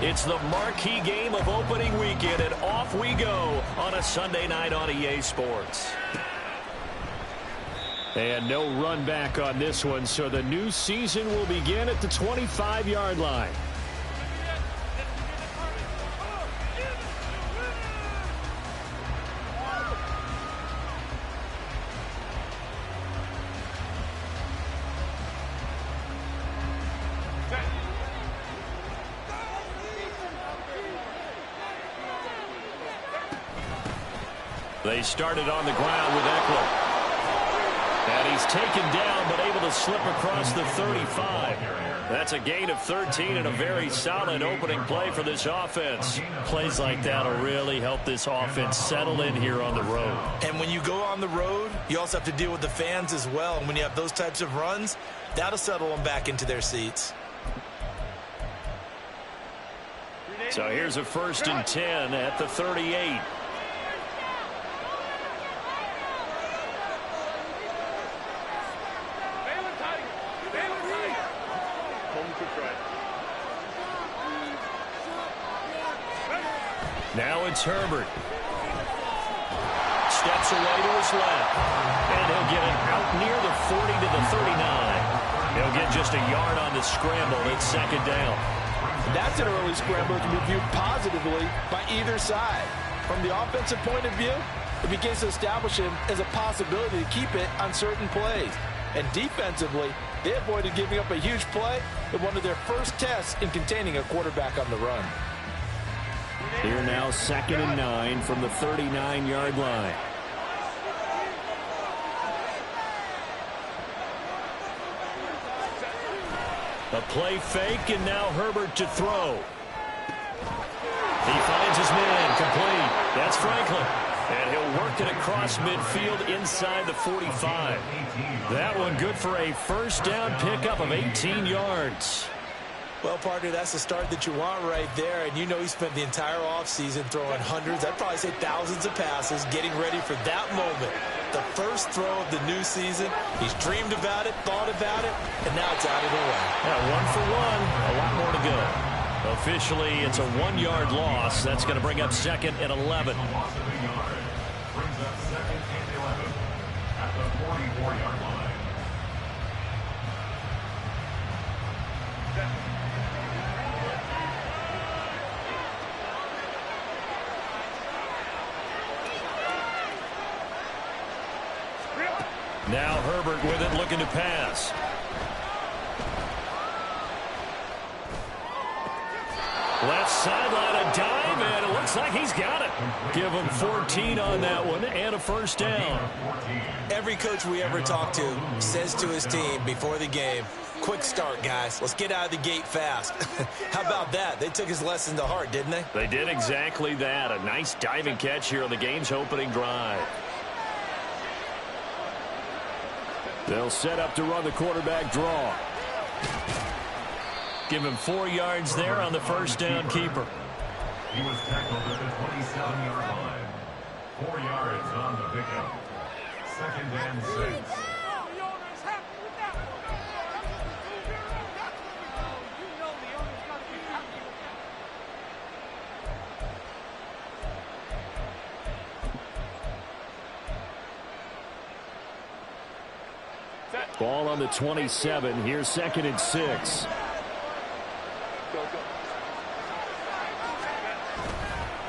It's the marquee game of opening weekend, and off we go on a Sunday night on EA Sports. And no run back on this one, so the new season will begin at the 25-yard line. They started on the ground with Eckler. And he's taken down, but able to slip across the 35. That's a gain of 13 and a very solid opening play for this offense. Plays like that will really help this offense settle in here on the road. And when you go on the road, you also have to deal with the fans as well. And when you have those types of runs, that'll settle them back into their seats. So here's a 1st and 10 at the 38. Now it's Herbert. Steps away to his left. And he'll get it out near the 40 to the 39. He'll get just a yard on the scramble. It's 2nd down. That's an early scramble that can be viewed positively by either side. From the offensive point of view, it begins to establish him as a possibility to keep it on certain plays. And defensively, they avoided giving up a huge play in one of their first tests in containing a quarterback on the run. Here now 2nd and 9 from the 39-yard line. A play fake, and now Herbert to throw. He finds his man, complete. That's Franklin. And he'll work it across midfield inside the 45. That one good for a 1st down pickup of 18 yards. Well, partner, that's the start that you want right there. And you know he spent the entire offseason throwing hundreds, I'd probably say thousands of passes, getting ready for that moment. The first throw of the new season. He's dreamed about it, thought about it, and now it's out of the way. Yeah, 1 for 1, a lot more to go. Officially, it's a 1-yard loss. That's going to bring up 2nd and 11. Brings up 2nd and 11 at the 44-yard line. Now Herbert with it, looking to pass. Left sideline, a dive, and it looks like he's got it. Give him 14 on that one and a 1st down. Every coach we ever talk to says to his team before the game, quick start, guys. Let's get out of the gate fast. How about that? They took his lesson to heart, didn't they? They did exactly that. A nice diving catch here on the game's opening drive. They'll set up to run the quarterback draw. Give him 4 yards there on the 1st down keeper. He was tackled at the 27-yard line. 4 yards on the pickup. 2nd and 6. Ball on the 27. Here's 2nd and 6.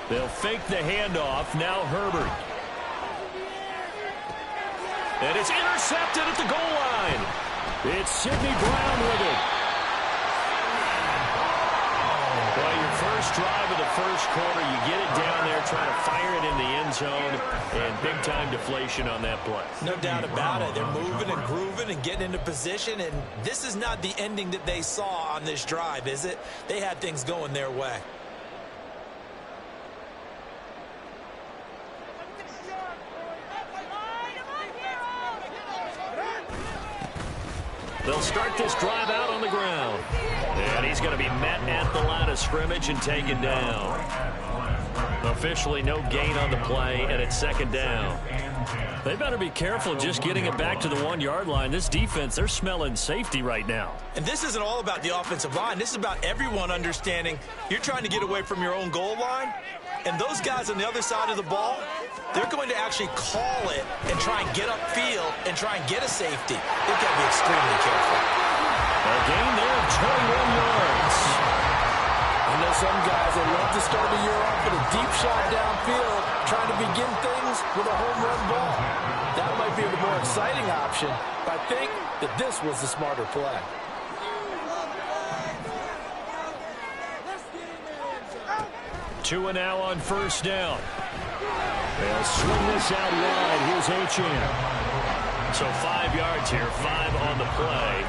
They'll fake the handoff. Now Herbert. And it's intercepted at the goal line. It's Sidney Brown with it. Well, your first drive of the first quarter, you get it down there, trying to fire it in the end zone, and big-time deflation on that play. No doubt about it. They're moving and grooving and getting into position, and this is not the ending that they saw on this drive, is it? They had things going their way. They'll start this drive out on the ground. And he's going to be met at the line of scrimmage and taken down. Officially no gain on the play, and it's 2nd down. They better be careful just getting it back to the 1-yard line. This defense, they're smelling safety right now. And this isn't all about the offensive line. This is about everyone understanding you're trying to get away from your own goal line. And those guys on the other side of the ball, they're going to actually call it and try and get upfield and try and get a safety. They've got to be extremely careful. A gain there of 21 yards. I know some guys that love to start the year off with a deep shot downfield, trying to begin things with a home run ball. That might be the more exciting option, but I think that this was the smarter play. Two and now on first down. They'll swing this out wide. Here's HN. So 5 yards here, 5 on the play.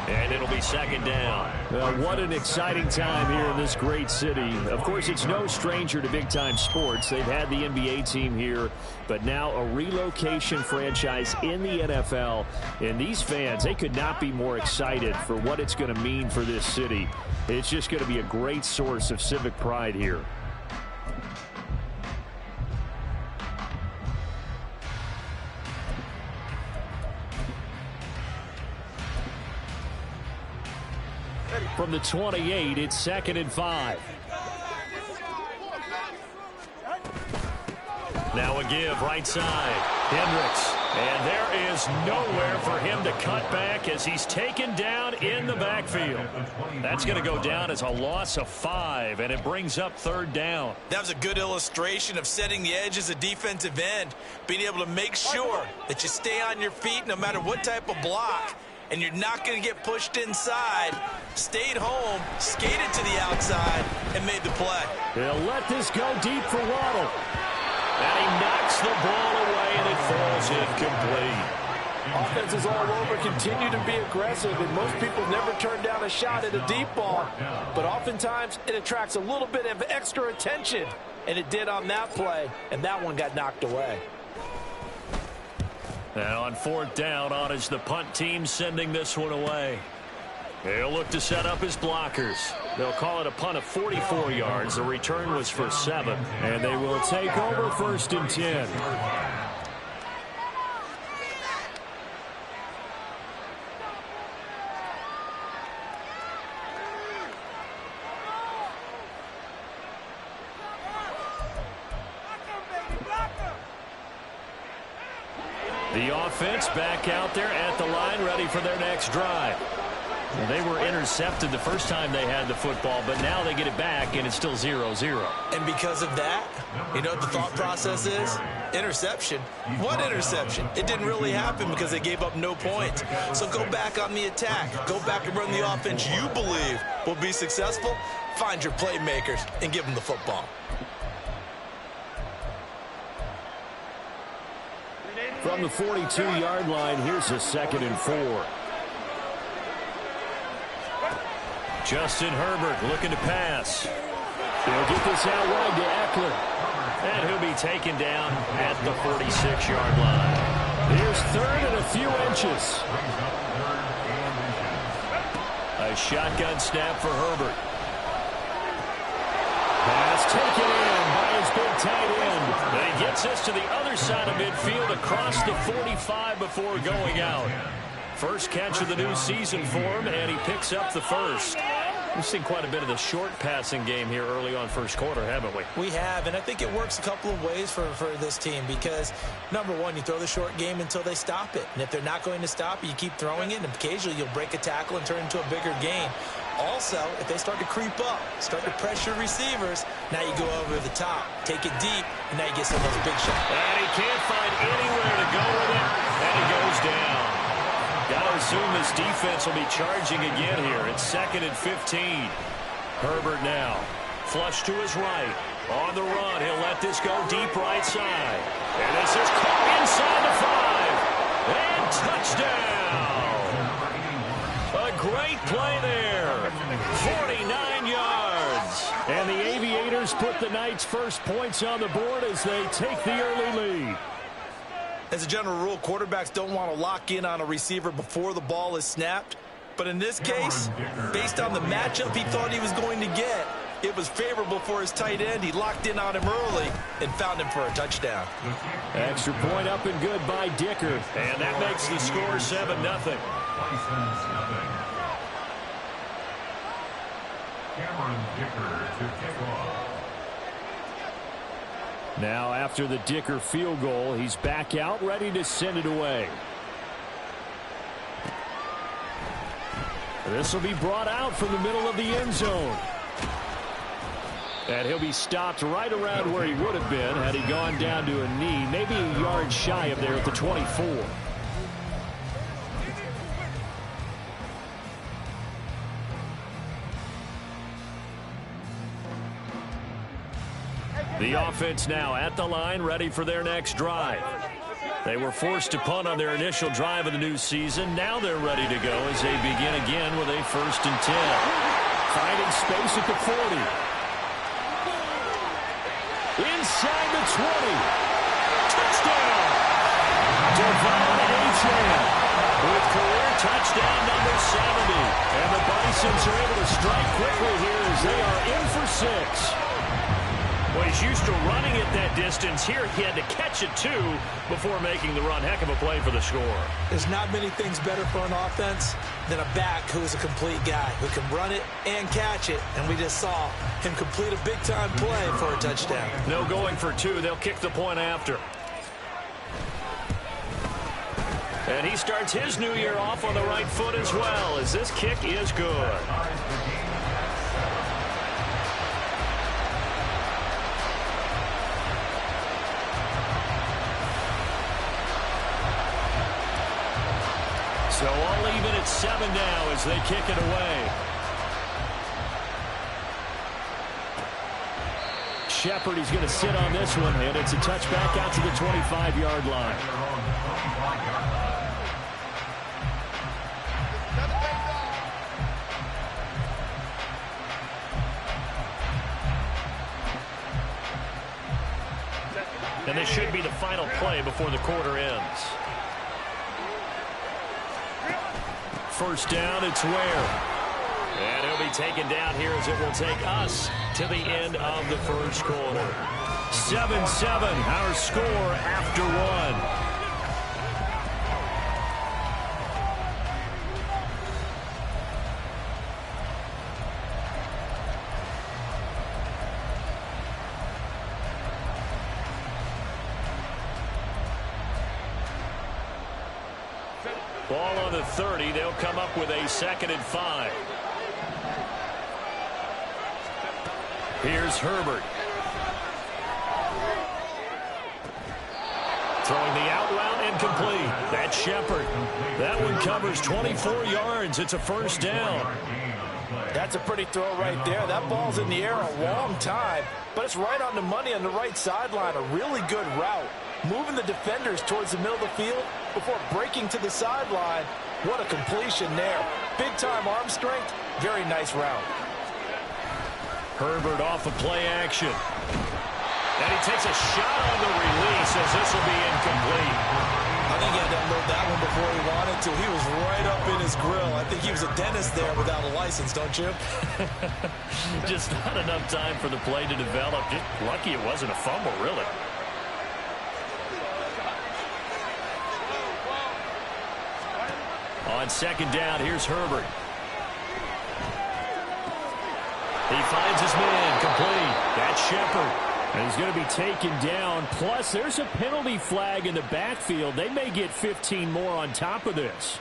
And it'll be second down. Well, what an exciting time here in this great city. Of course, it's no stranger to big-time sports. They've had the NBA team here, but now a relocation franchise in the NFL. And these fans, they could not be more excited for what it's going to mean for this city. It's just going to be a great source of civic pride here. From the 28, it's 2nd and 5. Now a give, right side. Hendricks. And there is nowhere for him to cut back as he's taken down in the backfield. That's going to go down as a loss of 5, and it brings up 3rd down. That was a good illustration of setting the edge as a defensive end, being able to make sure that you stay on your feet no matter what type of block, and you're not going to get pushed inside. Stayed home, skated to the outside, and made the play. He'll let this go deep for Waddle. And he knocks the ball away, and it falls incomplete. Offenses all over continue to be aggressive, and most people never turn down a shot at a deep ball. But oftentimes, it attracts a little bit of extra attention, and it did on that play, and that one got knocked away. And on 4th down, on is the punt team sending this one away. He'll look to set up his blockers. They'll call it a punt of 44 yards. The return was for 7. And they will take over 1st and 10. The offense back out there at the line, ready for their next drive. Well, they were intercepted the first time they had the football, but now they get it back, and it's still 0-0. And because of that, you know what the thought process is? Interception. What interception? It didn't really happen because they gave up no points. So go back on the attack. Go back and run the offense you believe will be successful. Find your playmakers and give them the football. From the 42-yard line, here's a 2nd and 4. Justin Herbert looking to pass. He'll get this out wide to Eckler. And he'll be taken down at the 46-yard line. Here's 3rd and a few inches. A shotgun snap for Herbert. Pass taken in by his big tight end. And he gets this to the other side of midfield across the 45 before going out. First catch of the new season for him, and he picks up the first. We've seen quite a bit of the short passing game here early on first quarter, haven't we? We have, and I think it works a couple of ways for this team because, number one, you throw the short game until they stop it. And if they're not going to stop it, you keep throwing it, and occasionally you'll break a tackle and turn it into a bigger gain. Also, if they start to creep up, start to pressure receivers, now you go over the top, take it deep, and now you get some of those big shots. And he can't find anywhere to go with it, and he goes down. Got to assume this defense will be charging again here. It's 2nd and 15. Herbert now. Flush to his right. On the run. He'll let this go deep right side. And this is caught inside the 5. And touchdown. A great play there. 49 yards. And the Aviators put the Knights' first points on the board as they take the early lead. As a general rule, quarterbacks don't want to lock in on a receiver before the ball is snapped. But in this case, based on the matchup he thought he was going to get, It was favorable for his tight end. He locked in on him early and found him for a touchdown. Extra point up and good by Dicker. And that makes the score 7-0. Cameron Dicker to kick off. Now after the Dicker field goal, he's back out ready to send it away. This will be brought out from the middle of the end zone. And he'll be stopped right around where he would have been had he gone down to a knee, maybe a yard shy of there at the 24. The offense now at the line, ready for their next drive. They were forced to punt on their initial drive of the new season. Now they're ready to go as they begin again with a 1st and 10. Finding space at the 40. Inside the 20. Touchdown! Devon Achane with career touchdown number 70. And the Bisons are able to strike quickly here as they are in for 6. Well, he's used to running it that distance. Here he had to catch it, too, before making the run. Heck of a play for the score. There's not many things better for an offense than a back who is a complete guy who can run it and catch it. And we just saw him complete a big-time play for a touchdown. No going for 2. They'll kick the point after. And he starts his new year off on the right foot as well, as this kick is good. So all even at 7 now as they kick it away. Shepard, he's going to sit on this one, and it's a touchback out to the 25-yard line. And this should be the final play before the quarter ends. 1st down, it's Ware. And he'll be taken down here as it will take us to the end of the 1st quarter. 7-7, our score after 1. Ball on the 30. They'll come up with a 2nd and 5. Here's Herbert. Throwing the out route incomplete. That's Shepard. That one covers 24 yards. It's a 1st down. That's a pretty throw right there. That ball's in the air a long time, but it's right on the money on the right sideline. A really good route. Moving the defenders towards the middle of the field before breaking to the sideline. What a completion there. Big-time arm strength. Very nice route. Herbert off of play action. And he takes a shot on the release as this will be incomplete. I think he had to unload that one before he wanted to. He was right up in his grill. I think he was a dentist there without a license, don't you? Just not enough time for the play to develop. Just lucky it wasn't a fumble, really. On 2nd down, here's Herbert. He finds his man, complete. That's Shepard. And he's going to be taken down. Plus, there's a penalty flag in the backfield. They may get 15 more on top of this.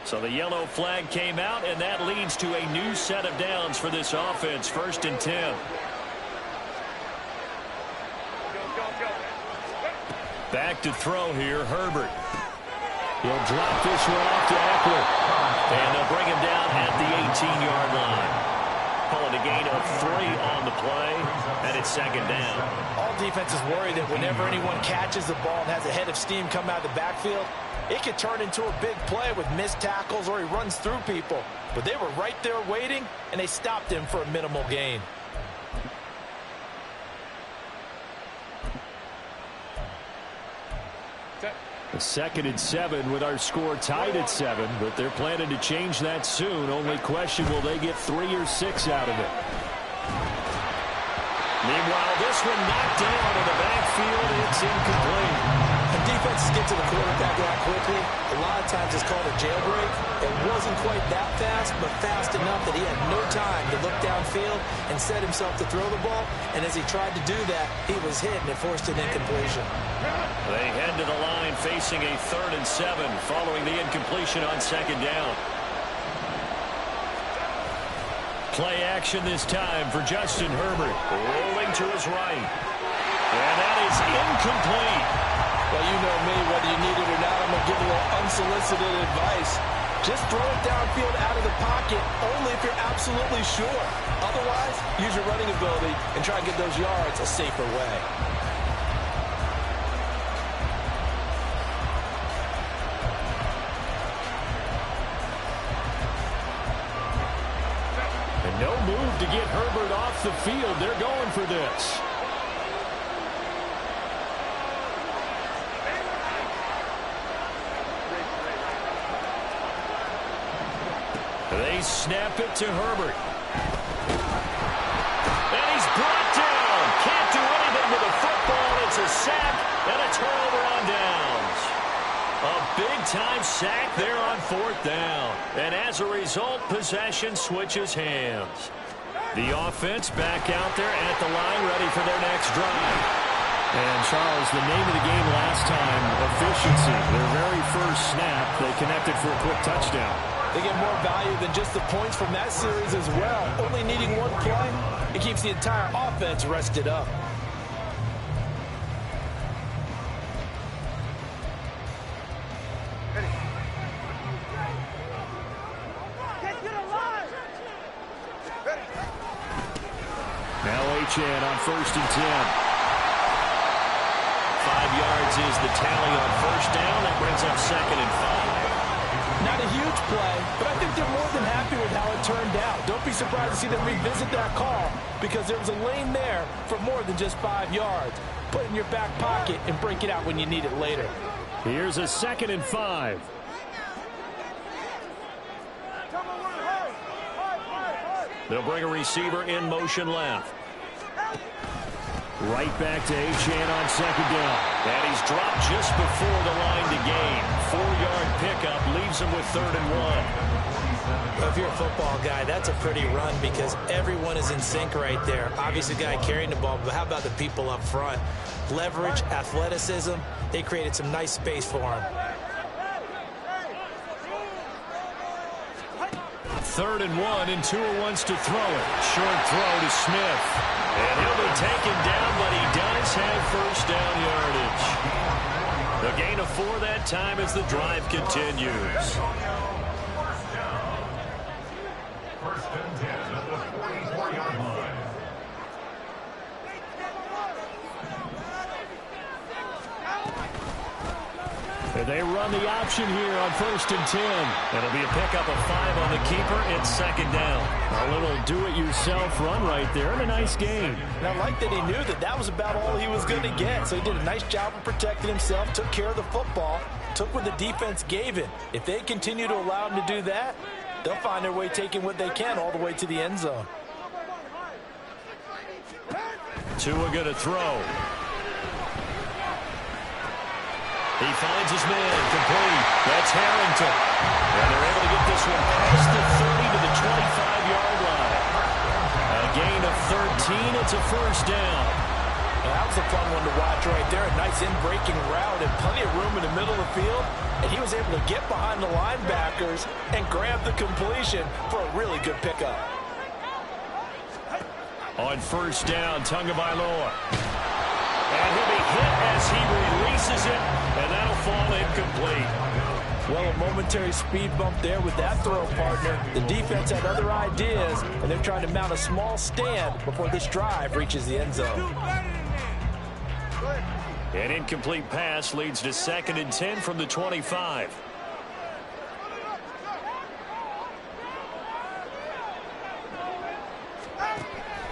So the yellow flag came out, and that leads to a new set of downs for this offense. 1st and 10. Back to throw here, Herbert. He'll drop this one off to Eckler. And they'll bring him down at the 18-yard line. Call it a gain of 3 on the play, and it's 2nd down. All defenses worry that whenever anyone catches the ball and has a head of steam come out of the backfield, it could turn into a big play with missed tackles or he runs through people. But they were right there waiting, and they stopped him for a minimal gain. A 2nd and 7 with our score tied at 7, but they're planning to change that soon. Only question, will they get 3 or 6 out of it? Meanwhile, this one knocked down in the backfield. It's incomplete. And defenses get to the quarterback that quickly. A lot of times it's called a jailbreak. It wasn't quite that fast, but fast enough that he had no time to look downfield and set himself to throw the ball. And as he tried to do that, he was hit, and it forced an incompletion. They head to the line facing a 3rd and 7 following the incompletion on 2nd down. Play action this time for Justin Herbert. Rolling to his right. And that is incomplete. Well, you know me, whether you need it or not, I'm going to give a little unsolicited advice. Just throw it downfield out of the pocket, only if you're absolutely sure. Otherwise, use your running ability and try and get those yards a safer way. And no move to get Herbert off the field. They're going for this. They snap it to Herbert. And he's brought down. Can't do anything with the football. It's a sack and a turnover on downs. A big-time sack there on 4th down. And as a result, possession switches hands. The offense back out there at the line, ready for their next drive. And, Charles, the name of the game last time, efficiency. Their very first snap, they connected for a quick touchdown. They get more value than just the points from that series as well. Only needing one play, it keeps the entire offense rested up. Now SZN on 1st and 10. 5 yards is the tally on 1st down. That brings up 2nd and 5. Not a huge play, but I think they're more than happy with how it turned out. Don't be surprised to see them revisit that call because there was a lane there for more than just 5 yards. Put it in your back pocket and break it out when you need it later. Here's a 2nd and 5. They'll bring a receiver in motion left. Right back to SZN on 2nd down. And he's dropped just before the line to gain. 4-yard pickup leaves him with 3rd and 1. Well, if you're a football guy, that's a pretty run because everyone is in sync right there. Obviously, the guy carrying the ball, but how about the people up front? Leverage, athleticism, they created some nice space for him. 3rd and 1, and Tua wants to throw it. Short throw to Smith. And he'll be taken down, but he does have 1st down yardage. The gain of 4 that time as the drive continues. 1st and 10 at the 44-yard line. And they run the option here on 1st and 10. It'll be a pickup of 5 on the keeper. It's 2nd down. A little do-it-yourself run right there and a nice gain. And I like that he knew that that was about all he was going to get. So he did a nice job of protecting himself, took care of the football, took what the defense gave him. If they continue to allow him to do that, they'll find their way taking what they can all the way to the end zone. Tua going to throw. He finds his man, complete. That's Harrington. And they're able to get this one past the 30 to the 25-yard line. A gain of 13. It's a 1st down. And that was a fun one to watch right there. A nice in-breaking route and plenty of room in the middle of the field. And he was able to get behind the linebackers and grab the completion for a really good pickup. On 1st down, Tagovailoa. And he'll be hit as he releases it, and that'll fall incomplete. Well, a momentary speed bump there with that throw, partner. The defense had other ideas, and they're trying to mount a small stand before this drive reaches the end zone. An incomplete pass leads to 2nd and 10 from the 25.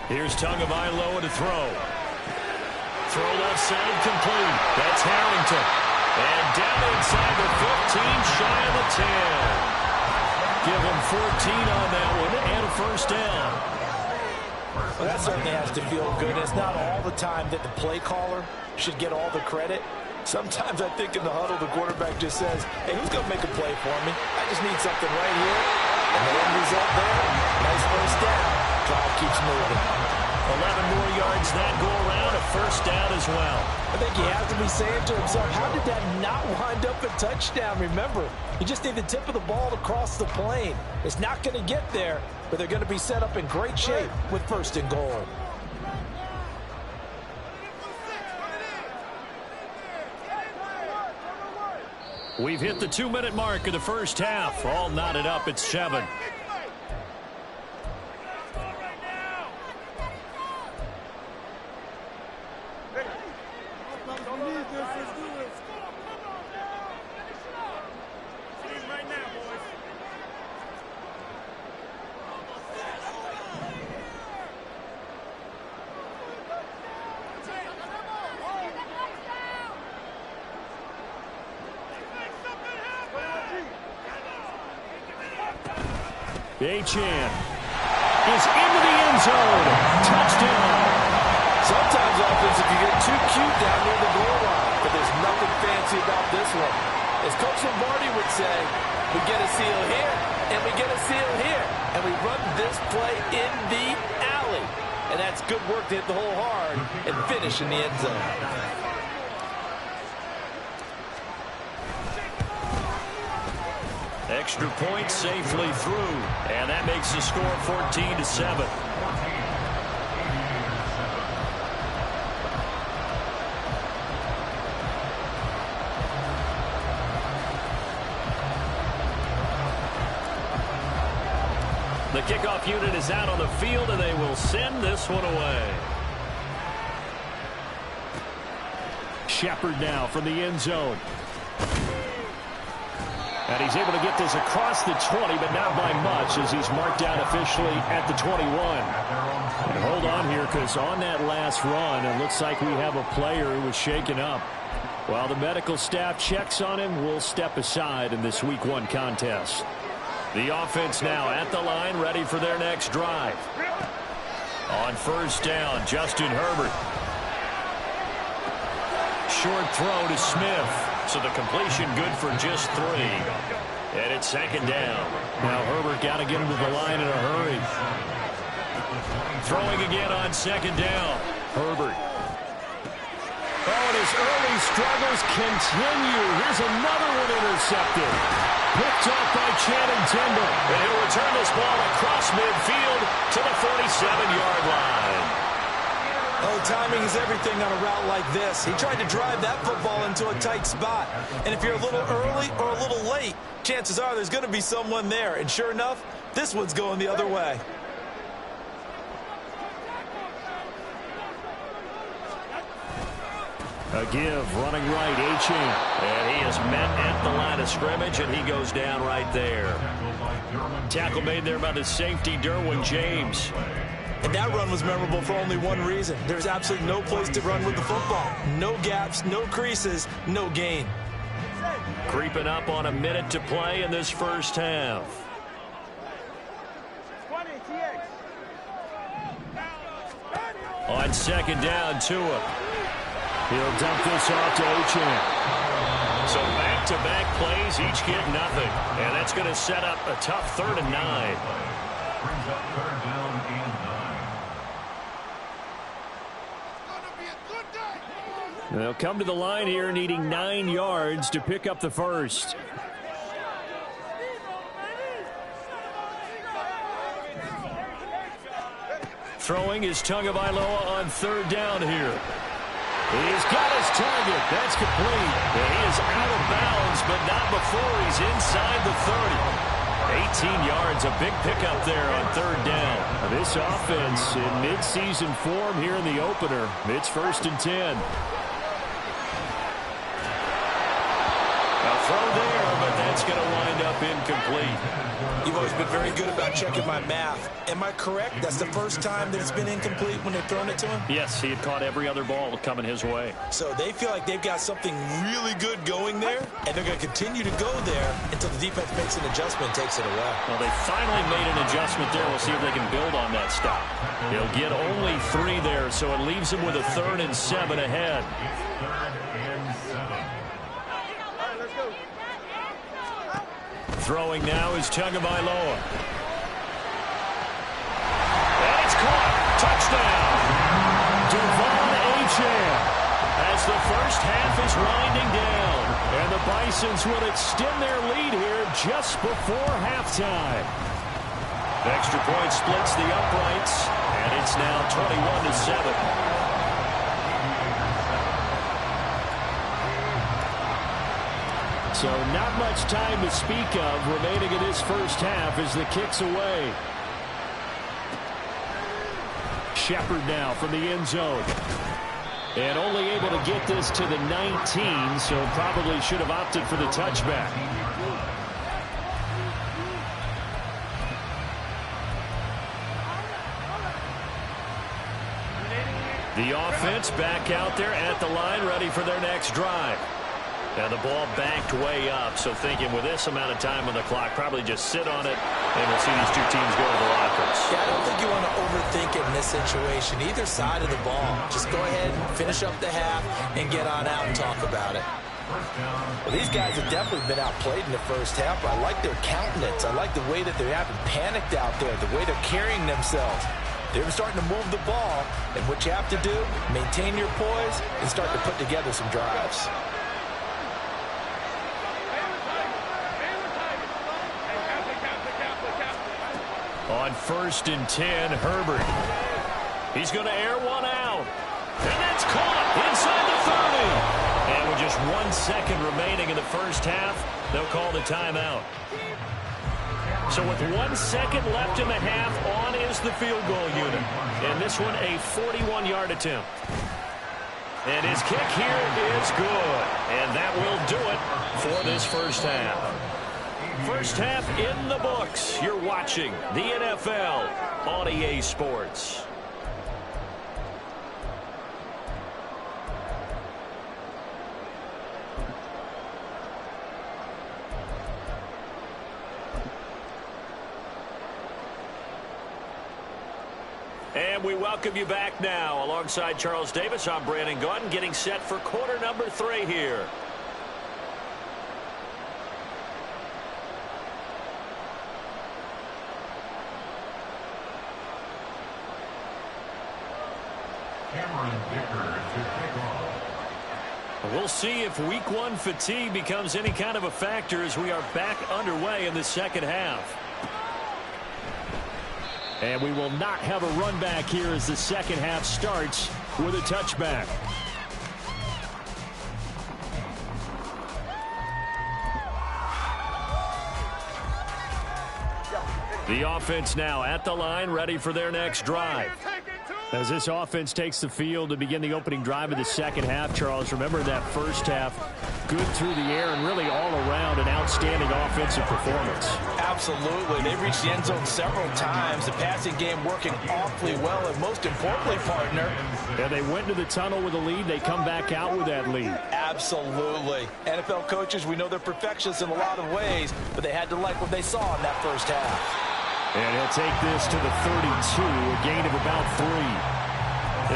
Here's Tagovailoa to throw. Throw left side complete. That's Harrington. And down inside the 15, shy of the 10. Give him 14 on that one and a first down. Well, that certainly has to feel good. It's not all the time that the play caller should get all the credit. Sometimes I think in the huddle, the quarterback just says, hey, who's going to make a play for me? I just need something right here. And the end result there, nice first down. Drive keeps moving. 11 more yards that go around, a first down as well. I think he has to be saying to himself, how did that not wind up a touchdown? Remember, you just need the tip of the ball to cross the plane. It's not going to get there, but they're going to be set up in great shape with 1st and goal. We've hit the 2-minute mark of the first half. All knotted up at 7. Achane is into the end zone. Touchdown. Sometimes offense, if you get too cute down near the goal line, but there's nothing fancy about this one. As Coach Lombardi would say, we get a seal here, and we get a seal here, and we run this play in the alley. And that's good work to hit the hole hard and finish in the end zone. Extra point safely through, and that makes the score 14-7. The kickoff unit is out on the field, and they will send this one away. Shepard now from the end zone. And he's able to get this across the 20, but not by much as he's marked down officially at the 21. And hold on here, because on that last run, it looks like we have a player who was shaken up. While the medical staff checks on him, we'll step aside in this Week 1 contest. The offense now at the line, ready for their next drive. On first down, Justin Herbert. Short throw to Smith. So the completion good for just 3. And it's 2nd down. Now Herbert got to get him to the line in a hurry. Throwing again on 2nd down. Herbert. Oh, and his early struggles continue. Here's another one intercepted. Picked off by Channing Timber. And he'll return this ball across midfield to the 47-yard line. Oh, timing is everything on a route like this. He tried to drive that football into a tight spot. And if you're a little early or a little late, chances are there's going to be someone there. And sure enough, this one's going the other way. A give, running right, Achane. And he is met at the line of scrimmage, and he goes down right there. Tackle made there by the safety, Derwin James. And that run was memorable for only one reason. There's absolutely no place to run with the football. No gaps, no creases, no gain. Creeping up on a minute to play in this first half. On 2nd down, Tua. He'll dump this off to Achane. So back-to-back plays, each get nothing. And that's going to set up a tough 3rd and 9. Brings up 3rd down and 9. They'll come to the line here needing 9 yards to pick up the first. Throwing is Tagovailoa on 3rd down here. He's got his target. That's complete. And he is out of bounds, but not before he's inside the 30. 18 yards, a big pickup there on 3rd down. This offense in midseason form here in the opener. It's 1st and 10. it's going to wind up incomplete. You've always been very good about checking my math. Am I correct? That's the first time that it's been incomplete when they've thrown it to him? Yes, he had caught every other ball coming his way. So they feel like they've got something really good going there, and they're going to continue to go there until the defense makes an adjustment and takes it away. Well, they finally made an adjustment there. We'll see if they can build on that stop. They'll get only 3 there, so it leaves them with a 3rd and 7 ahead. Throwing now is Tagovailoa. And it's caught. Touchdown. Devon Achane. As the first half is winding down. And the Bisons will extend their lead here just before halftime. Extra point splits the uprights. And it's now 21-7. So not much time to speak of remaining in this first half as the kick's away. Shepard now from the end zone. And only able to get this to the 19, so probably should have opted for the touchback. The offense back out there at the line, ready for their next drive. Now the ball backed way up, so thinking with this amount of time on the clock, probably just sit on it, and we'll see these two teams go to the lockers. Yeah, I don't think you want to overthink it in this situation. Either side of the ball. Just go ahead and finish up the half and get on out and talk about it. Well, these guys have definitely been outplayed in the first half. I like their countenance. I like the way that they haven't panicked out there, the way they're carrying themselves. They're starting to move the ball, and what you have to do, maintain your poise and start to put together some drives. On 1st and 10, Herbert. He's going to air one out. And that's caught inside the 30. And with just 1 second remaining in the first half, they'll call the timeout. So with 1 second left in the half, on is the field goal unit. And this one a 41-yard attempt. And his kick here is good. And that will do it for this first half. First half in the books. You're watching the NFL on EA Sports. And we welcome you back now. Alongside Charles Davis, I'm Brandon Gaudin, getting set for quarter number 3 here. We'll see if week 1 fatigue becomes any kind of a factor as we are back underway in the second half. And we will not have a run back here as the second half starts with a touchback. The offense now at the line, ready for their next drive. As this offense takes the field to begin the opening drive of the second half, Charles, remember that first half, good through the air and really all around an outstanding offensive performance. Absolutely. They reached the end zone several times. The passing game working awfully well, and most importantly, partner. Yeah, they went to the tunnel with a lead. They come back out with that lead. Absolutely. NFL coaches, we know they're perfectionists in a lot of ways, but they had to like what they saw in that first half. And he'll take this to the 32, a gain of about 3.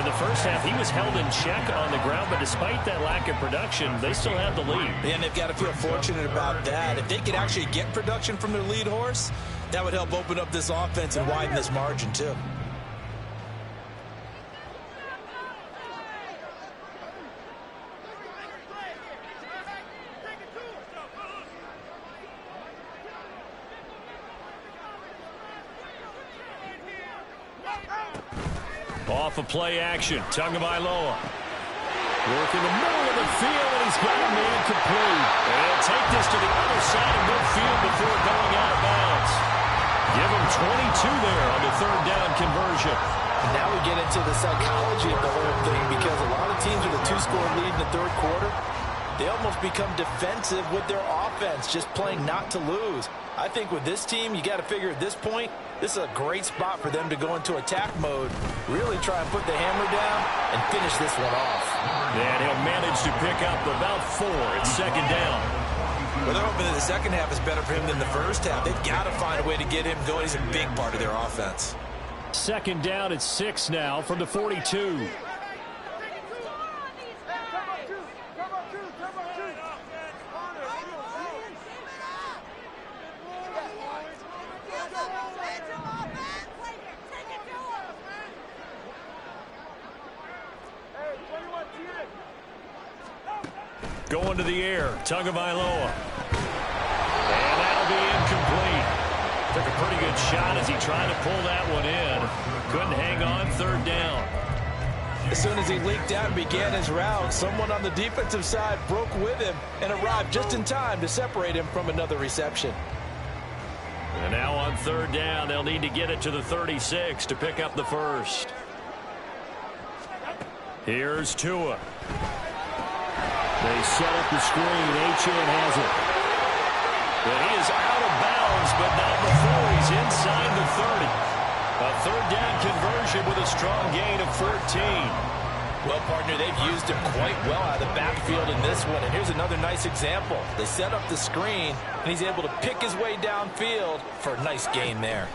In the first half, he was held in check on the ground, but despite that lack of production, they still have the lead. And they've got to feel fortunate about that. If they could actually get production from their lead horse, that would help open up this offense and widen this margin, too. Off of play action, Tagovailoa. Working the middle of the field, and he's got a man complete. And he'll take this to the other side of midfield before going out of bounds. Give him 22 there on the 3rd down conversion. And now we get into the psychology of the whole thing, because a lot of teams with a 2-score lead in the 3rd quarter, they almost become defensive with their offense, just playing not to lose. I think with this team, you got to figure at this point, this is a great spot for them to go into attack mode, really try and put the hammer down and finish this one off. And he'll manage to pick up about 4. It's second down. Well, they're hoping that the second half is better for him than the first half. They've got to find a way to get him going. He's a big part of their offense. Second down at 6 now from the 42. Going to the air, Tagovailoa. And that'll be incomplete. Took a pretty good shot as he tried to pull that one in. Couldn't hang on, third down. As soon as he leaked out and began his route, someone on the defensive side broke with him and arrived just in time to separate him from another reception. And now on third down, they'll need to get it to the 36 to pick up the first. Here's Tua. They set up the screen. SZN has it. But he is out of bounds, but not before he's inside the 30. A third down conversion with a strong gain of 14. Well, partner, they've used him quite well out of the backfield in this one. And here's another nice example. They set up the screen, and he's able to pick his way downfield for a nice gain there.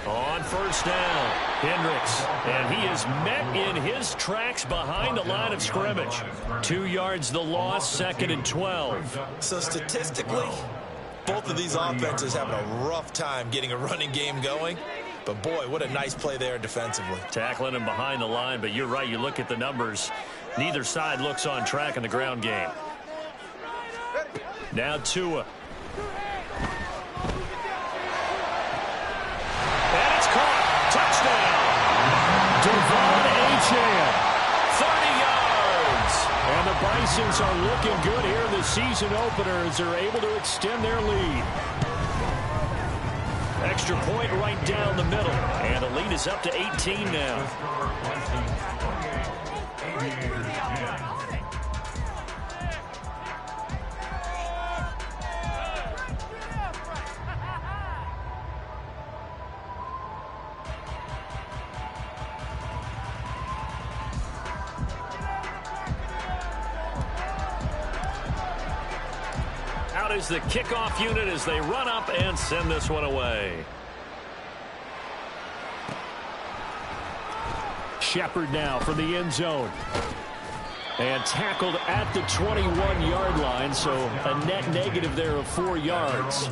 On first down, Hendricks, and he is met in his tracks behind the line of scrimmage. 2 yards the loss, second and 12. So statistically, both of these offenses having a rough time getting a running game going. But boy, what a nice play there defensively. Tackling him behind the line, but you're right, you look at the numbers. Neither side looks on track in the ground game. Now Tua. Touchdown! Devon Achane, 30 yards. And the Bisons are looking good here in the season opener as they're able to extend their lead. Extra point right down the middle. And the lead is up to 18 now. Is the kickoff unit as they run up and send this one away. Shepard now from the end zone. And tackled at the 21-yard line, so a net negative there of 4 yards.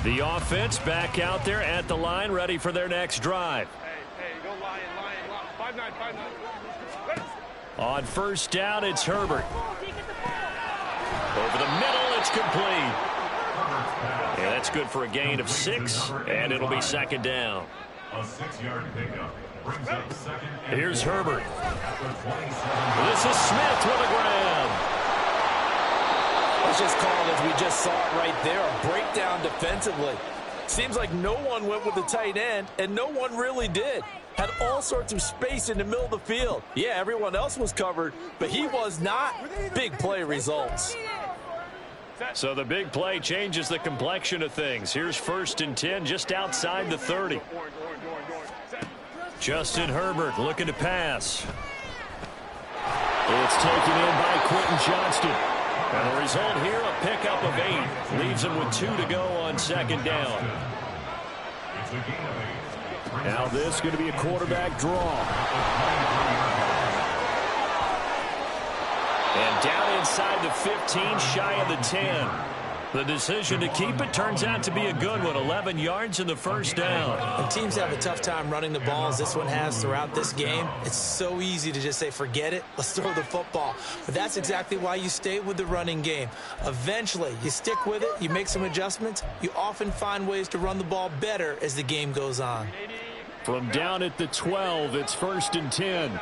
The offense back out there at the line, ready for their next drive. Hey, go line. 5-9. On first down, it's Herbert. Over the middle, it's complete. Yeah, that's good for a gain of 6, and it'll be second down. A 6-yard pickup brings up second. Here's Herbert. This is Smith with a grab. It's just called, as we just saw it right there, a breakdown defensively. Seems like no one went with the tight end, and no one really did. Had all sorts of space in the middle of the field. Yeah, everyone else was covered, but he was not. Big play results. So the big play changes the complexion of things. Here's first and 10 just outside the 30. Justin Herbert looking to pass. It's taken in by Quentin Johnston. And the result here, a pickup of 8. Leaves him with 2 to go on second down. Now this is going to be a quarterback draw. And down inside the 15, shy of the 10. The decision to keep it turns out to be a good one. 11 yards in the first down. When teams have a tough time running the ball, as this one has throughout this game, it's so easy to just say, forget it, let's throw the football. But that's exactly why you stay with the running game. Eventually, you stick with it, you make some adjustments, you often find ways to run the ball better as the game goes on. From down at the 12, it's first and 10.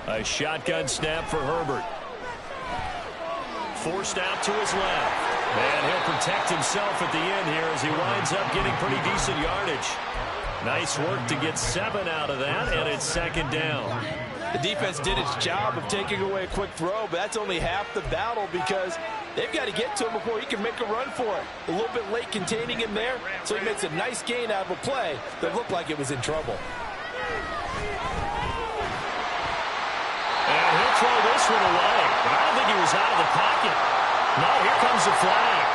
A shotgun snap for Herbert. Forced out to his left. And he'll protect himself at the end here as he winds up getting pretty decent yardage. Nice work to get 7 out of that, and it's second down. The defense did its job of taking away a quick throw, but that's only half the battle because they've got to get to him before he can make a run for it. A little bit late containing him there, so he makes a nice gain out of a play that looked like it was in trouble. And he'll throw this one away, but I don't think he was out of the pocket. No, here comes the flag.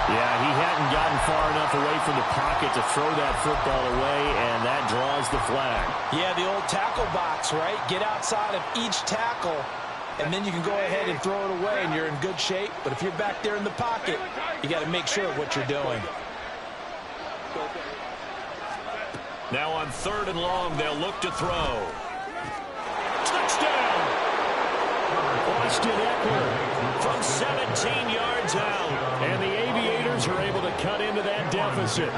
Yeah, he hadn't gotten far enough away from the pocket to throw that football away, and that draws the flag. Yeah, the old tackle box, right? Get outside of each tackle, and then you can go ahead and throw it away, and you're in good shape. But if you're back there in the pocket, you got to make sure of what you're doing. Now on 3rd and long, they'll look to throw. Touchdown! Austin Eckler from 17 yards out. And the Aviators are able to cut into that deficit.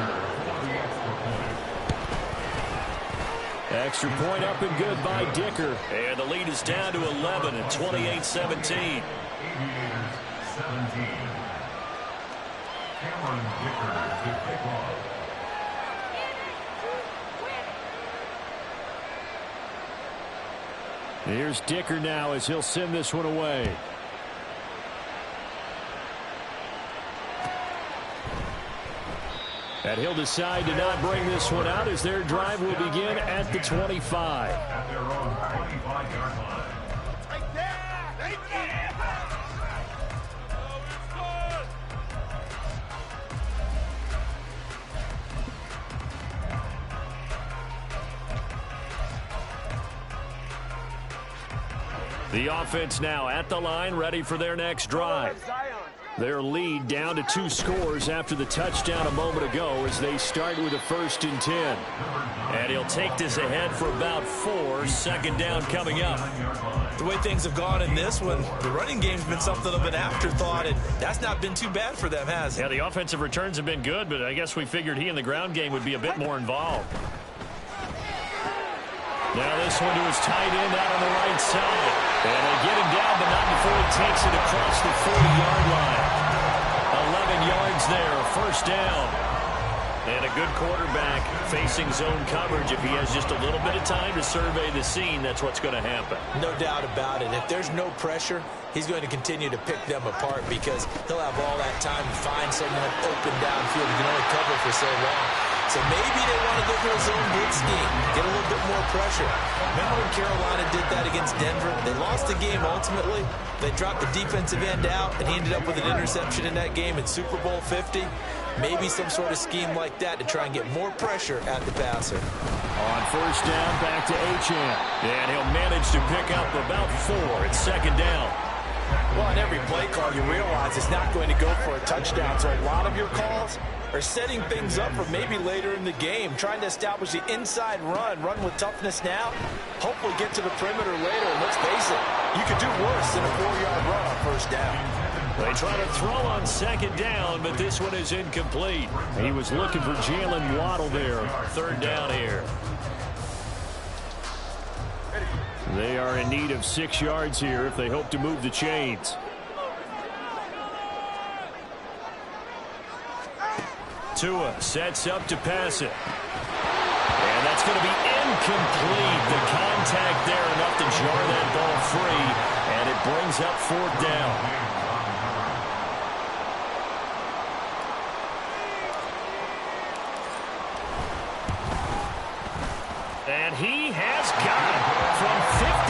Extra point up and good by Dicker. And the lead is down to 11 at 28-17. 17. Cameron Dicker to kick off. Here's Dicker now as he'll send this one away. And he'll decide to not bring this one out as their drive will begin at the 25. At their own 25-yard line. The offense now at the line, ready for their next drive. Their lead down to 2 scores after the touchdown a moment ago as they start with a 1st and 10. And he'll take this ahead for about 4. Second down coming up. The way things have gone in this one, the running game's been something of an afterthought, and that's not been too bad for them, has it? Yeah, the offensive returns have been good, but I guess we figured he in the ground game would be a bit more involved. Now this one to his tight end out on the right side. And they get him down, but not before he takes it across the 40-yard line. 11 yards there, 1st down. And a good quarterback facing zone coverage. If he has just a little bit of time to survey the scene, that's what's going to happen. No doubt about it. If there's no pressure, he's going to continue to pick them apart because he'll have all that time to find someone open downfield. He can only cover for so long. So maybe they want to go for a zone blitz scheme, get a little bit more pressure. Remember when Carolina did that against Denver? They lost the game ultimately. They dropped the defensive end out, and he ended up with an interception in that game in Super Bowl 50. Maybe some sort of scheme like that to try and get more pressure at the passer. On 1st down, back to Achane. And he'll manage to pick up about 4. It's 2nd down. Well, on every play call, you realize it's not going to go for a touchdown. So a lot of your calls are setting things up for maybe later in the game, trying to establish the inside run with toughness now, hopefully get to the perimeter later. And let's face it, you could do worse than a 4-yard run on 1st down. They try to throw on 2nd down, but this one is incomplete. He was looking for Jalen Waddle there. 3rd down here. They are in need of 6 yards here if they hope to move the chains. Tua sets up to pass it. And that's going to be incomplete. The contact there enough to jar that ball free, and it brings up 4th down. And he has got it from 55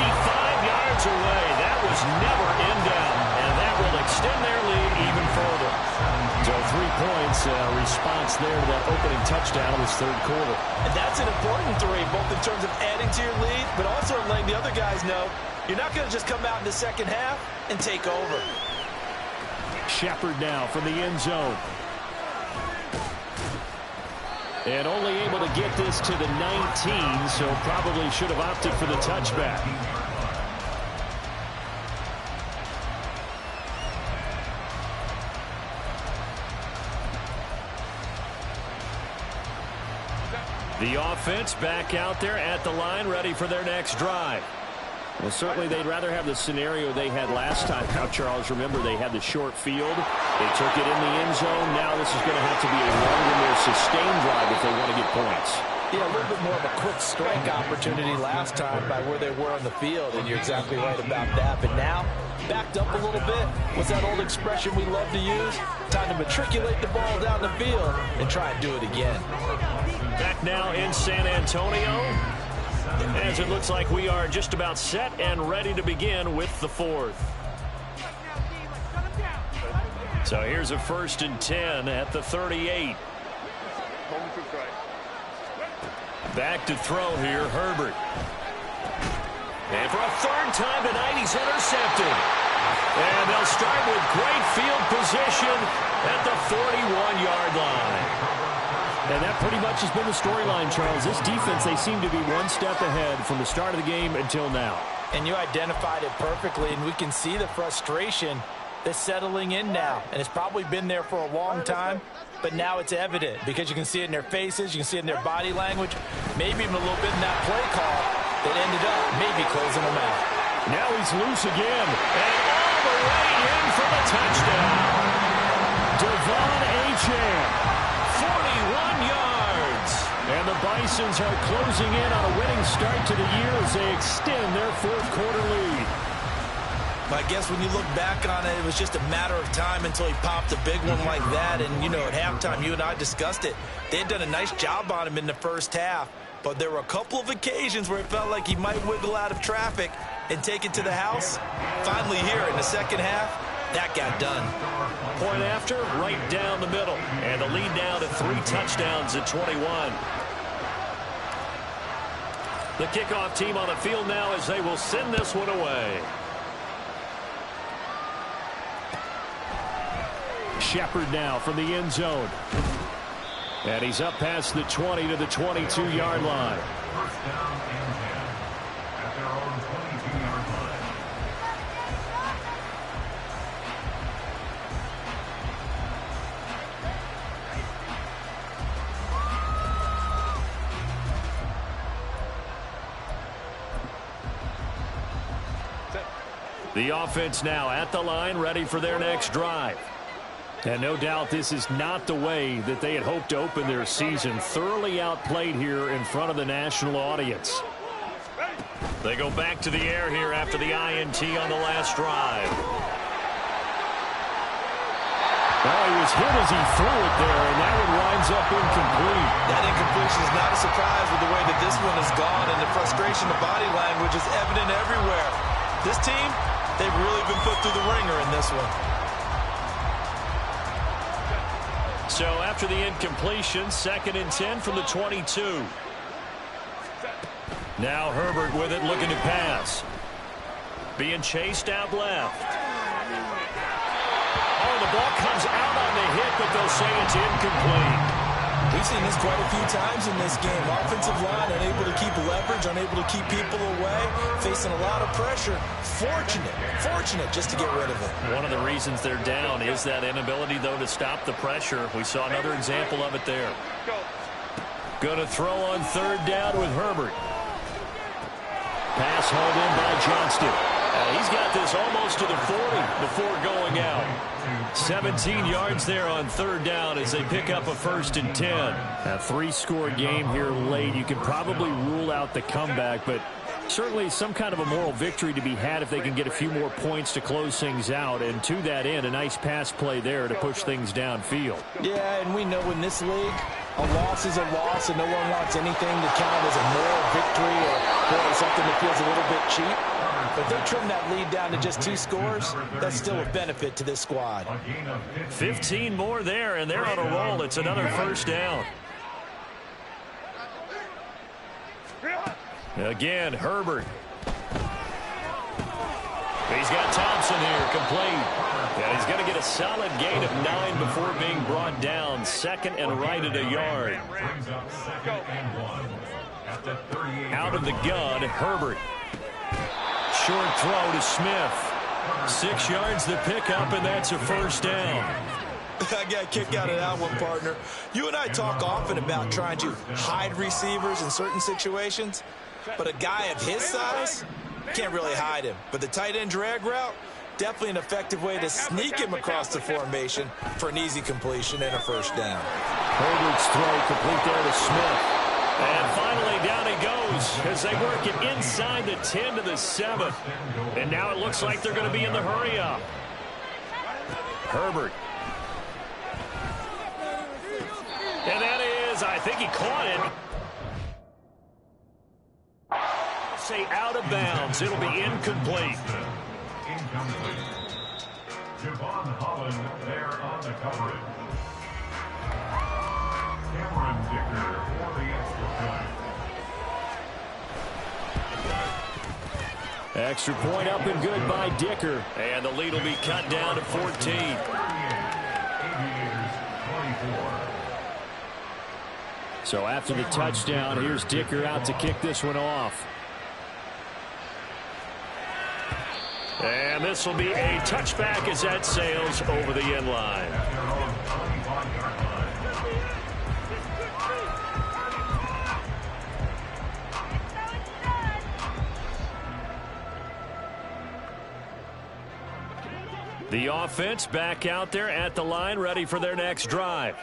yards away. That was never in doubt, and that will extend their lead even further. So 3 points, response there to that opening touchdown in this 3rd quarter. And that's an important 3, both in terms of adding to your lead, but also in letting the other guys know you're not going to just come out in the 2nd half and take over. Shepard now from the end zone. And only able to get this to the 19, so probably should have opted for the touchback. The offense back out there at the line, ready for their next drive. Well, certainly they'd rather have the scenario they had last time out, Charles. Remember, they had the short field. They took it in the end zone. Now this is going to have to be a longer, more sustained drive if they want to get points. Yeah, a little bit more of a quick strike opportunity last time by where they were on the field, and you're exactly right about that. But now, backed up a little bit. What's that old expression we love to use? Time to matriculate the ball down the field and try and do it again. Back now in San Antonio, as it looks like we are just about set and ready to begin with the fourth. So here's a 1st and 10 at the 38. Back to throw here, Herbert. And for a 3rd time tonight, he's intercepted. And they'll start with great field position at the 41-yard line. And that pretty much has been the storyline, Charles. This defense, they seem to be one step ahead from the start of the game until now. And you identified it perfectly, and we can see the frustration that's settling in now. And it's probably been there for a long time, but now it's evident because you can see it in their faces, you can see it in their body language, maybe even a little bit in that play call that ended up maybe closing them out. Now he's loose again, and all the way in for the touchdown. Devon Achane, 41 yards. And the Bisons are closing in on a winning start to the year as they extend their 4th quarter lead. I guess when you look back on it, it was just a matter of time until he popped a big one like that. And, you know, at halftime, you and I discussed it. They had done a nice job on him in the first half. But there were a couple of occasions where it felt like he might wiggle out of traffic and take it to the house. Finally here in the second half, that got done. Point after, right down the middle. And the lead down to 3 touchdowns at 21. The kickoff team on the field now as they will send this one away. Shepard now from the end zone. And he's up past the 20 to the 22-yard line. 1st down and 10 at their own 22-yard line. The offense now at the line, ready for their next drive. And no doubt this is not the way that they had hoped to open their season. Thoroughly outplayed here in front of the national audience. They go back to the air here after the INT on the last drive. Oh, he was hit as he threw it there, and that one winds up incomplete. That incompletion is not a surprise with the way that this one has gone, and the frustration, the body language is evident everywhere. This team, they've really been put through the ringer in this one. So after the incompletion, 2nd and 10 from the 22. Now Herbert with it, looking to pass. Being chased out left. Oh, the ball comes out on the hit, but they'll say it's incomplete. We've seen this quite a few times in this game. Offensive line unable to keep leverage, unable to keep people away, facing a lot of pressure. Fortunate just to get rid of it. One of the reasons they're down is that inability, though, to stop the pressure. We saw another example of it there. Going to throw on 3rd down with Herbert. Pass hauled in by Johnston. He's got this almost to the 40 before going out. 17 yards there on 3rd down as they pick up a 1st and 10. A 3-score game here late. You can probably rule out the comeback, but certainly some kind of a moral victory to be had if they can get a few more points to close things out. And to that end, a nice pass play there to push things downfield. Yeah, and we know in this league, a loss is a loss, and no one wants anything to count as a moral victory or something that feels a little bit cheap. But they trim that lead down to just 2 scores. That's still a benefit to this squad. 15 more there, and they're on a roll. It's another 1st down. Again, Herbert. He's got Thompson here, complete. And he's going to get a solid gain of 9 before being brought down. 2nd and right at a yard. Out of the gun, Herbert. Short throw to Smith. 6 yards to pick up, and that's a 1st down. I got a kick out of that one, partner. You and I talk often about trying to hide receivers in certain situations, but a guy of his size, Can't really hide him. But the tight end drag route, definitely an effective way to sneak him across the formation for an easy completion and a first down. Herbert's throw complete there to Smith. And finally, down he goes as they work it inside the 10 to the 7. And now it looks like they're going to be in the hurry-up. Herbert. And that is, I think he caught it. Say out of bounds. It'll be incomplete. Javon Holland there on the coverage. Cameron Dicker for the extra point. Extra point up and good by Dicker. And the lead will be cut down to 14. Aviators 24. So after the touchdown, here's Dicker out to kick this one off. And this will be a touchback as that sails over the end line. The offense back out there at the line, ready for their next drive.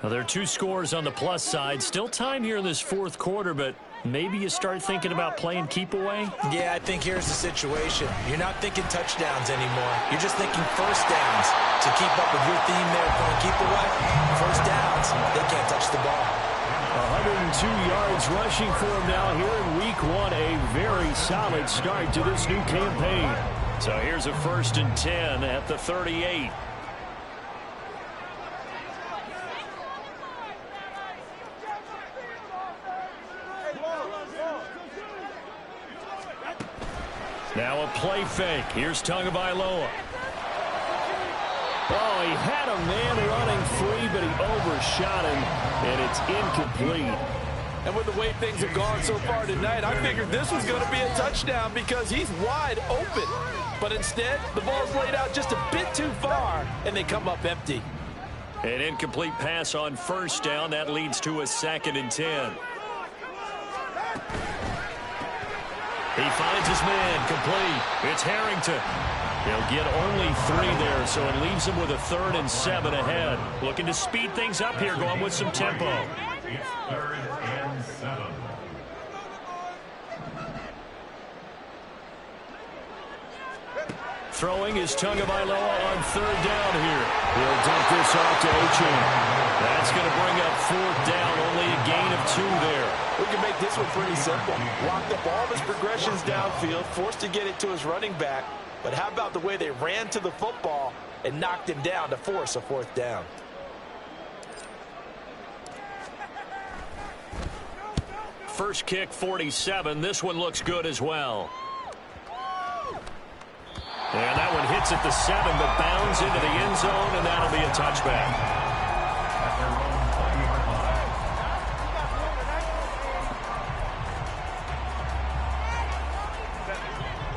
Now, there are 2 scores on the plus side. Still time here in this fourth quarter, but maybe you start thinking about playing keep away? Yeah, I think here's the situation. You're not thinking touchdowns anymore. You're just thinking first downs. To keep up with your theme there, playing keep away, first downs, they can't touch the ball. 102 yards rushing for him now here in week 1. A very solid start to this new campaign. So here's a 1st and 10 at the 38. Now a play fake. Here's Tagovailoa. Oh, he had a man running free, but he overshot him, and it's incomplete. And with the way things have gone so far tonight, I figured this was going to be a touchdown because he's wide open. But instead, the ball's laid out just a bit too far, and they come up empty. An incomplete pass on first down. That leads to a 2nd and 10. He finds his man complete. It's Harrington. He'll get only 3 there, so it leaves him with a 3rd and 7 ahead. Looking to speed things up here, going with some tempo. It's 3rd and 7. Throwing is Tagovailoa on 3rd down here. He'll dump this off to Achane. That's going to bring up 4th down, only a gain of 2 there. We can make this one pretty simple. Locked up all of his progressions downfield, forced to get it to his running back. But how about the way they ran to the football and knocked him down to force a 4th down? First kick, 47. This one looks good as well. And that one hits at the 7, but bounds into the end zone, and that'll be a touchback.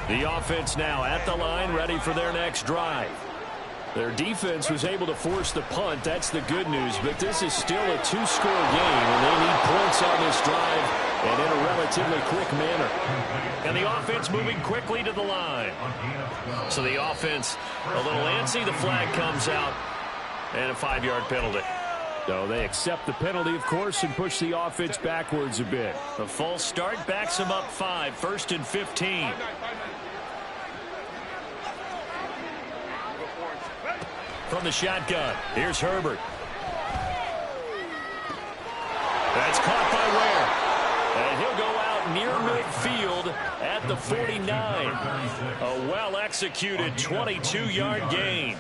The offense now at the line, ready for their next drive. Their defense was able to force the punt. That's the good news, but this is still a 2-score game, and they need points on this drive and in a relatively quick manner. And the offense moving quickly to the line. So the offense a little antsy. The flag comes out, and a 5-yard penalty. So they accept the penalty, of course, and push the offense backwards a bit. The false start backs them up 5, 1st and 15. From the shotgun, here's Herbert. That's caught by Ware. And he'll go out near midfield at the 49. A well-executed 22-yard gain.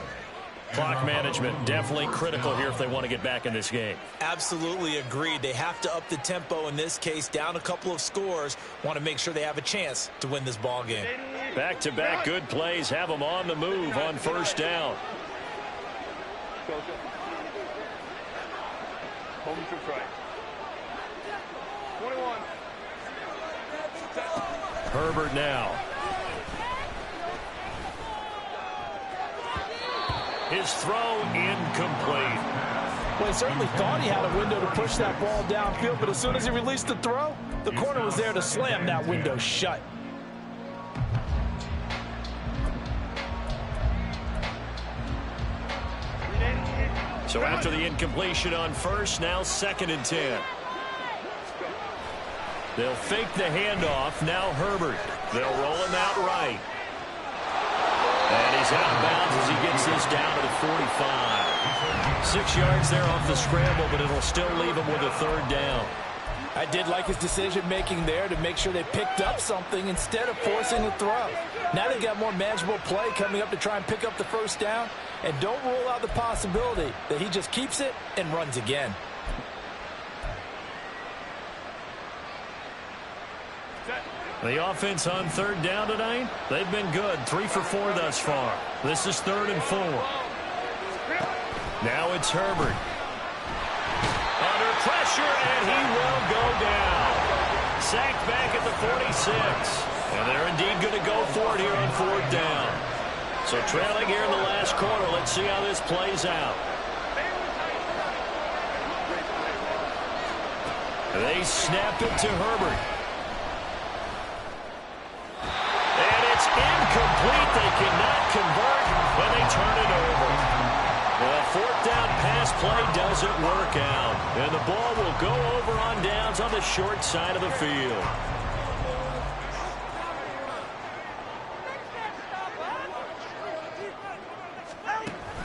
Clock management definitely critical here if they want to get back in this game. Absolutely agreed. They have to up the tempo in this case, down a couple of scores. Want to make sure they have a chance to win this ball game. Back-to-back good plays have them on the move on first down. Home to right. 21. Herbert now. His throw incomplete. Well, he certainly thought he had a window to push that ball downfield, but as soon as he released the throw, the corner was there to slam that window shut. So after the incompletion on first, now 2nd and 10. They'll fake the handoff. Now Herbert. They'll roll him out right. And he's out of bounds as he gets this down to the 45. 6 yards there off the scramble, but it'll still leave him with a 3rd down. I did like his decision-making there to make sure they picked up something instead of forcing the throw. Now they've got more manageable play coming up to try and pick up the 1st down. And don't rule out the possibility that he just keeps it and runs again. The offense on 3rd down tonight, they've been good. 3 for 4 thus far. This is 3rd and 4. Now it's Herbert. Under pressure, and he will go down. Sacked back at the 46. And they're indeed going to go for it here on 4th down. So trailing here in the last quarter. Let's see how this plays out. They snap it to Herbert. And it's incomplete. They cannot convert when they turn it over. The 4th down pass play doesn't work out. And the ball will go over on downs on the short side of the field.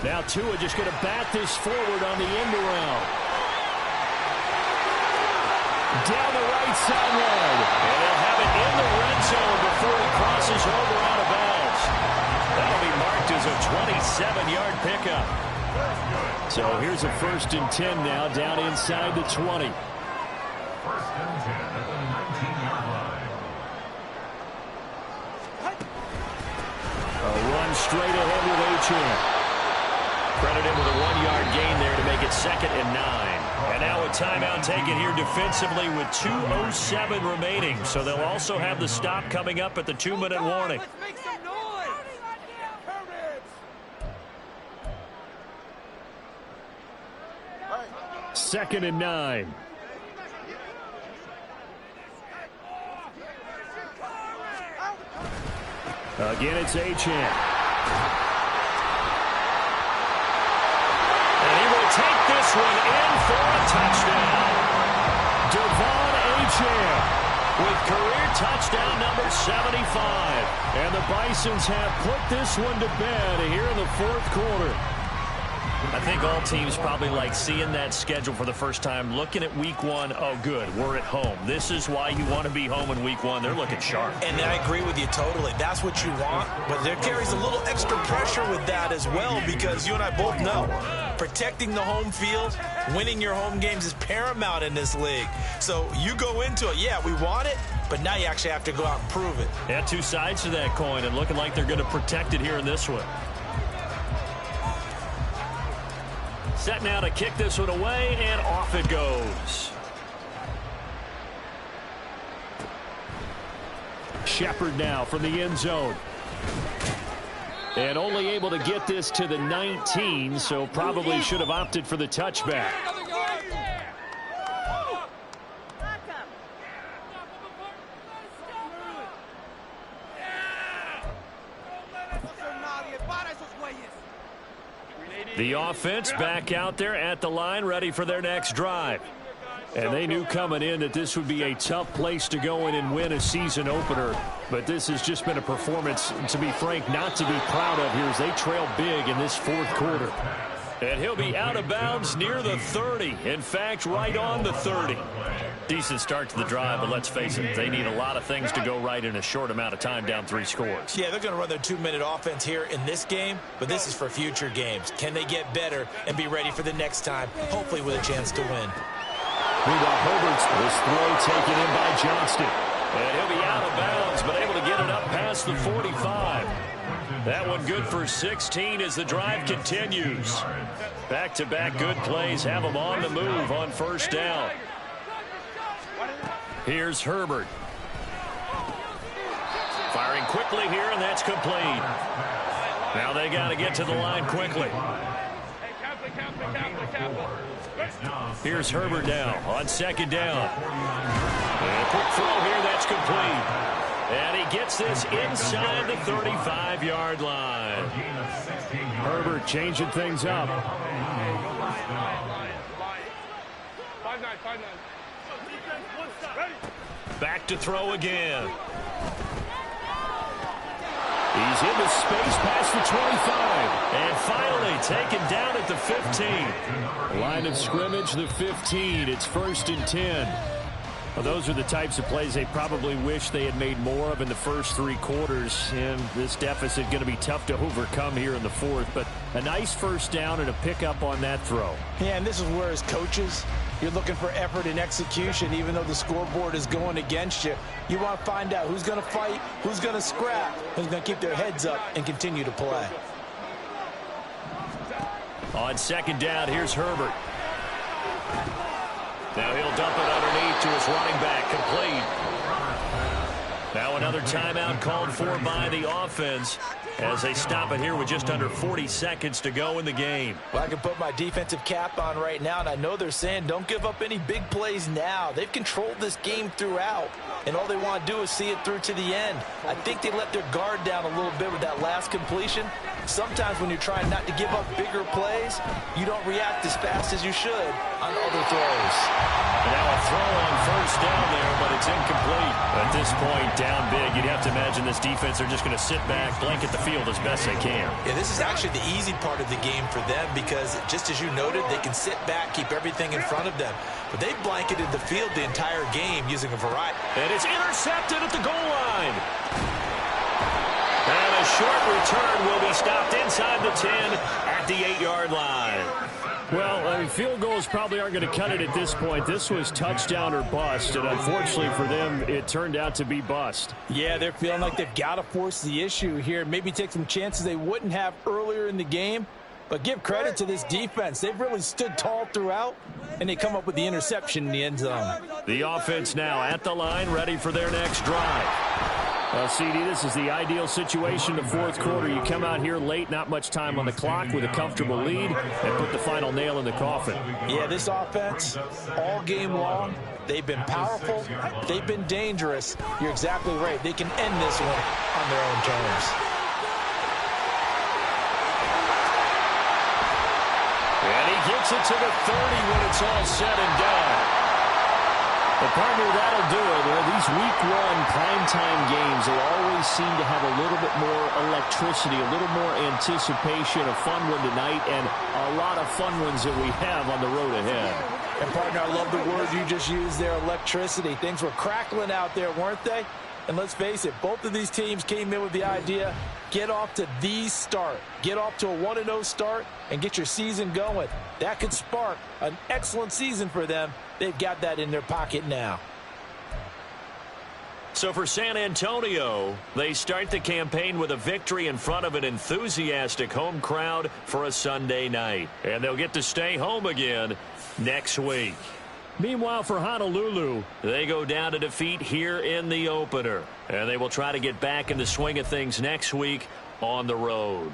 Now Tua just going to bat this forward on the end around. Down the right sideline. And they'll have it in the red zone before he crosses over out of bounds. That'll be marked as a 27-yard pickup. So here's a 1st and 10 now down inside the 20. 1st and 10 at the 19-yard line. A run straight ahead with H.M. Credit him with a 1-yard gain there to make it 2nd and 9. And now a timeout taken here defensively with 2:07 remaining. So they'll also have the stop coming up at the 2-minute warning. Let's make some noise. 2nd and 9. Again, it's H.M. Take this one in for a touchdown. Devon Achane with career touchdown number 75. And the Bisons have put this one to bed here in the 4th quarter. I think all teams probably like seeing that schedule for the first time, looking at week 1. Oh, good, we're at home. This is why you want to be home in week 1. They're looking sharp. And I agree with you totally. That's what you want. But there carries a little extra pressure with that as well, because you and I both know protecting the home field, winning your home games is paramount in this league. So you go into it, yeah, we want it, but now you actually have to go out and prove it. Yeah, 2 sides to that coin, and looking like they're going to protect it here in this one. Set now to kick this one away, and off it goes. Shepard now from the end zone. And only able to get this to the 19, so probably should have opted for the touchback. The offense back out there at the line, ready for their next drive. And they knew coming in that this would be a tough place to go in and win a season opener. But this has just been a performance, to be frank, not to be proud of here as they trail big in this 4th quarter. And he'll be out of bounds near the 30. In fact, right on the 30. Decent start to the drive, but let's face it, they need a lot of things to go right in a short amount of time, down 3 scores. Yeah, they're going to run their 2-minute offense here in this game, but this is for future games. Can they get better and be ready for the next time, hopefully with a chance to win? Meanwhile, Herbert's this throw taken in by Johnston. And he'll be out of bounds, but able to get it up past the 45. That one good for 16 as the drive continues. Back-to-back good plays have them on the move on 1st down. Here's Herbert. Firing quickly here, and that's complete. Now they got to get to the line quickly. Here's Herbert now on 2nd down. And a quick throw here, that's complete. And he gets this inside the 35-yard line. Herbert changing things up. Lying. 5-9. Ready. Back to throw again. He's into space past the 25. And finally taken down at the 15. Line of scrimmage, the 15. It's 1st and 10. Well, those are the types of plays they probably wish they had made more of in the first 3 quarters. And this deficit going to be tough to overcome here in the 4th. But a nice first down and a pickup on that throw. Yeah, and this is where as coaches, you're looking for effort and execution, even though the scoreboard is going against you. You want to find out who's going to fight, who's going to scrap, who's going to keep their heads up and continue to play. On 2nd down, here's Herbert. Now he'll dump it underneath to his running back, complete. Now another timeout called for by the offense as they stop it here with just under 40 seconds to go in the game. Well, I can put my defensive cap on right now, and I know they're saying don't give up any big plays now. They've controlled this game throughout, and all they want to do is see it through to the end. I think they let their guard down a little bit with that last completion. Sometimes when you're trying not to give up bigger plays, you don't react as fast as you should on other throws. Now a throw on 1st down there, but it's incomplete. At this point, down big, you'd have to imagine this defense are just going to sit back, blanket the field as best they can. Yeah, this is actually the easy part of the game for them because, just as you noted, they can sit back, keep everything in front of them. But they blanketed the field the entire game using a variety. And it's intercepted at the goal line. And a short return will be stopped inside the 10 at the 8-yard line. Well, field goals probably aren't going to cut it at this point. This was touchdown or bust, and unfortunately for them, it turned out to be bust. Yeah, they're feeling like they've got to force the issue here. Maybe take some chances they wouldn't have earlier in the game. But give credit to this defense. They've really stood tall throughout, and they come up with the interception in the end zone. The offense now at the line, ready for their next drive. Well, CD, this is the ideal situation in the 4th quarter. You come out here late, not much time on the clock with a comfortable lead, and put the final nail in the coffin. Yeah, this offense, all game long, they've been powerful, they've been dangerous. You're exactly right. They can end this one on their own terms. And he gets it to the 30 when it's all said and done. But partner, that'll do it. Well, these week 1 primetime games, they always seem to have a little bit more electricity, a little more anticipation, a fun one tonight, and a lot of fun ones that we have on the road ahead. And partner, I love the word you just used there, electricity. Things were crackling out there, weren't they? And let's face it, both of these teams came in with the idea, get off to the start. Get off to a 1-0 start and get your season going. That could spark an excellent season for them. They've got that in their pocket now. So for San Antonio, they start the campaign with a victory in front of an enthusiastic home crowd for a Sunday night. And they'll get to stay home again next week. Meanwhile, for Honolulu, they go down to defeat here in the opener. And they will try to get back in the swing of things next week on the road.